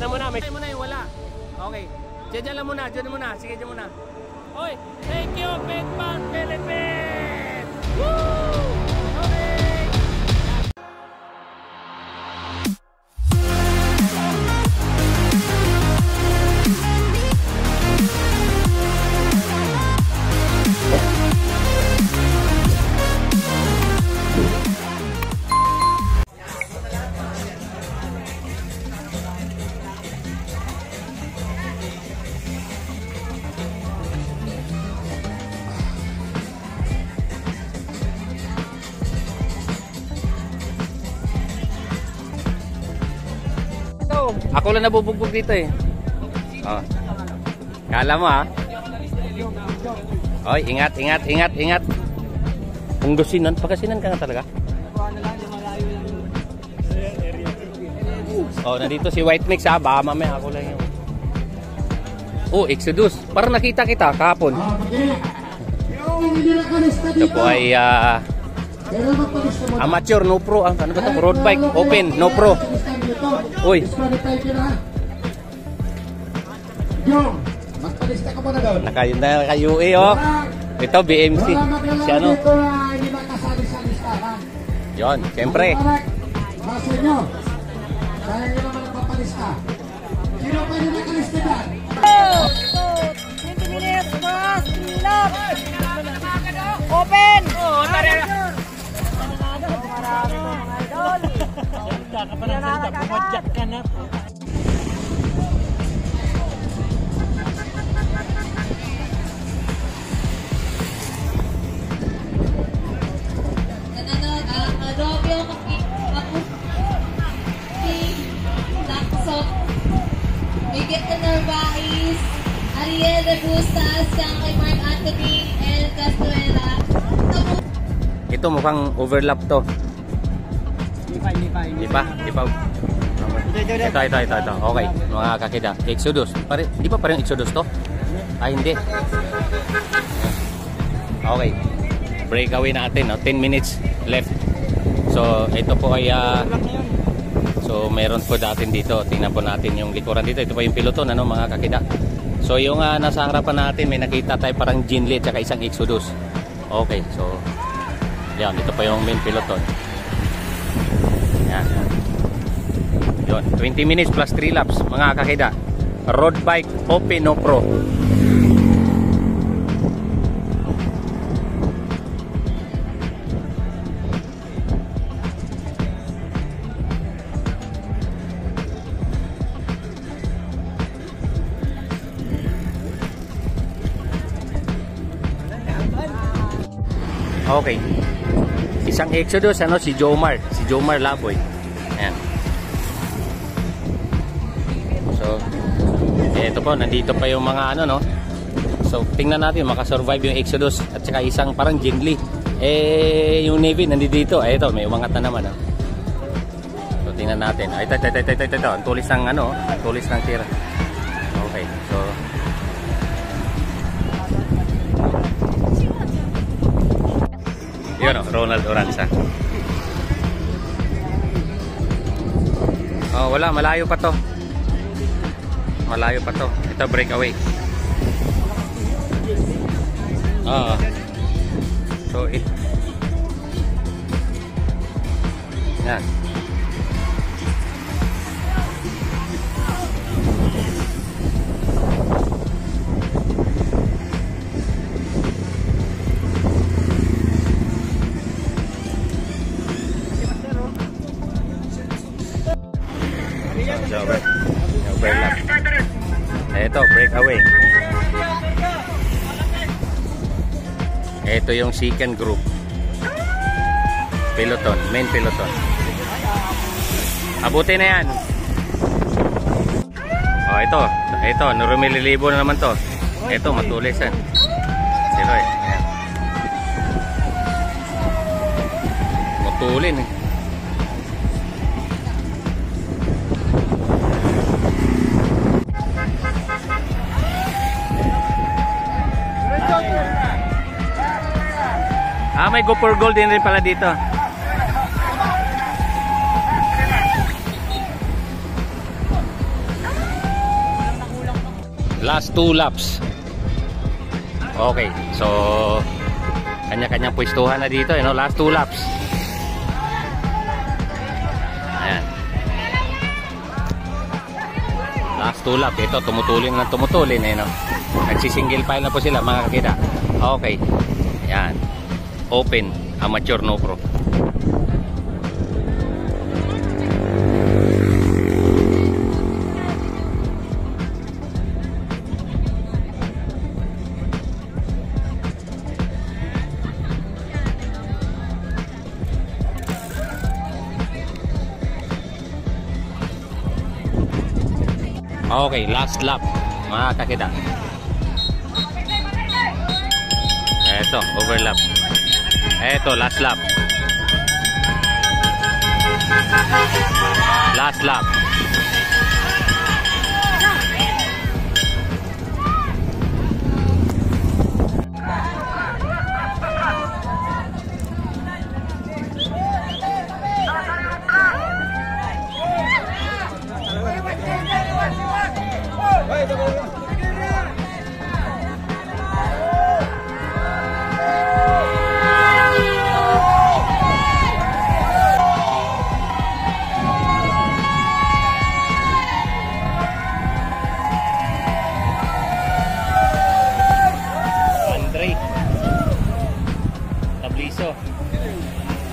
na muna. May muna yung wala. Okay. Diyan lang muna, diyan muna. Sige, diyan muna. Oy, thank you, Bedpan Philippines! Woo! Okay! Ako lang nabubugbog dito eh. Oh. Kala mo ha? Oy, ingat, ingat, ingat, ingat. Pangasinan, Pangasinan ka nga talaga. Oh, nandito si White Mix ha. Baka mamaya ako lang yung... Oh, Exodus. Parang nakita kita kahapon. Ito po ay amateur, no pro. Ano ba ito? Road bike, open, no pro. Uy. Naka-UE oh. Ito BMC. Si ano? Yon, siyempre. Open! Miguel Narvaez, Ariel Rebustas, kay Mark Anthony, El Castuela. Ito mukhang overlap to. Di pa? Ito. Okay, mga kakida. Exodus. Di ba parang Exodus to? Ay, hindi. Okay. Breakaway natin, no? 10 minutes left. So, ito po ay so, meron po natin dito. Tingnan po natin yung likuran dito. Ito po yung piloton, ano, mga kakida. So, yung nasa harapan natin, may nakita tayo parang Jinli at saka isang Exodus. Okay, so yan, ito pa yung main piloton. Yan. Yun, 20 minutes plus 3 laps, mga kakida. Road bike, open, no pro. Okay. Isang Exodus, ano, si Jomar Laboy. Ayan. So, ito po, nandito pa yung mga ano, no. So, tingnan natin makasurvive yung Exodus at saka isang parang Jingli. Yung Navy nandito. Ito, may umangat na naman, no. So, tingnan natin. Ito. Ang tulis ng ano, ang tulis ng tira. Okay. So, yun, Ronald Oranza. Oh, wala, malayo pa to. Ito, breakaway. So, yan. Overlap. Ito, breakaway. Ito yung second group. Peloton, main peloton. Abutin na yan. Oh, ito, nurumililibo na naman to. Ito, matulis yan. Sino eh. Ayan. Matulin eh. May go for gold din rin pala dito. Last 2 laps. Okay, so kanya-kanyang pwestuhan na dito, no? Last 2 laps. Ayan. Last 2 laps. Ito, tumutulin na tumutulin, no? Nagsisingle file na po sila, mga kakida. Okay. Ayan. Open, amateur, no pro. Okay, last lap, mga kakita. Eto, overlap. Eto, last lap. Last lap.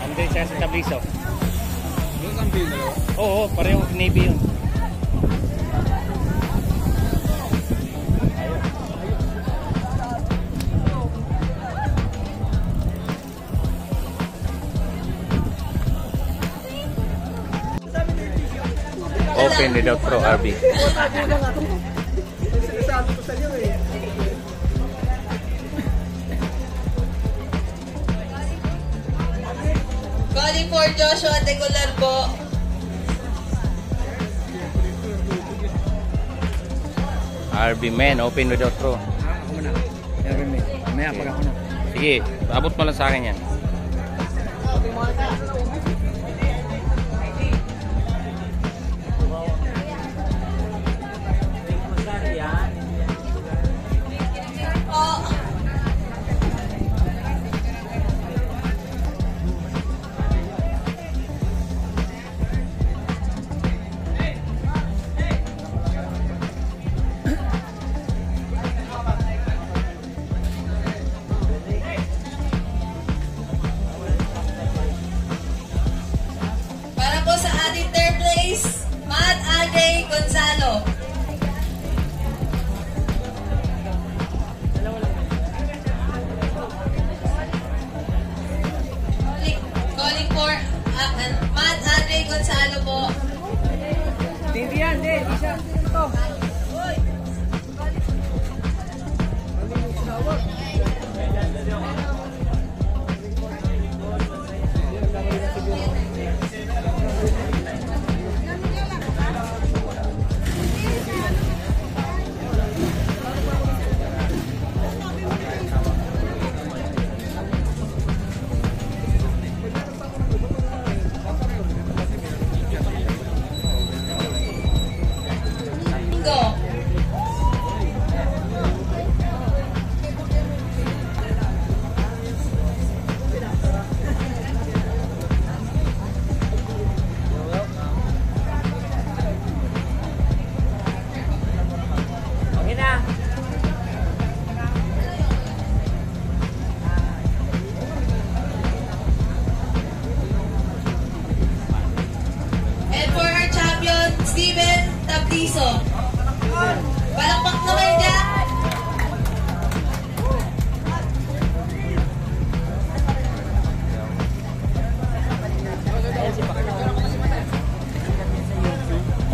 Andre siya sa Tabliso. Oo, parehong Navy yun. Open without pro RB. Calling for Joshua Tegular po. RB men, open without pro. Ako muna. RB men. Mamaya pag ako na. Sige, abot mo lang sa akin yan. Sa ating third place, Matt Andre Gonzalo. Calling for Matt Andre Gonzalo po. Hindi yan, hindi. Di siya. Ito. Steven Tabliso. Palakpak naman dyan.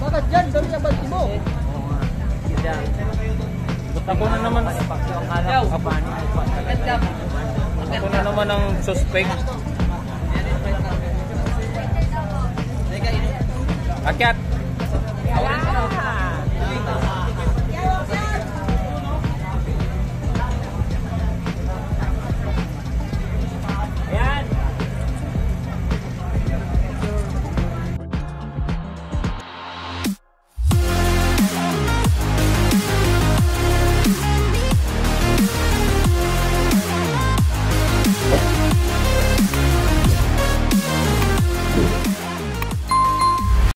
Bakit dyan? Dami ang banti mo. Ako na naman. Ako na naman ang suspect. Akyat.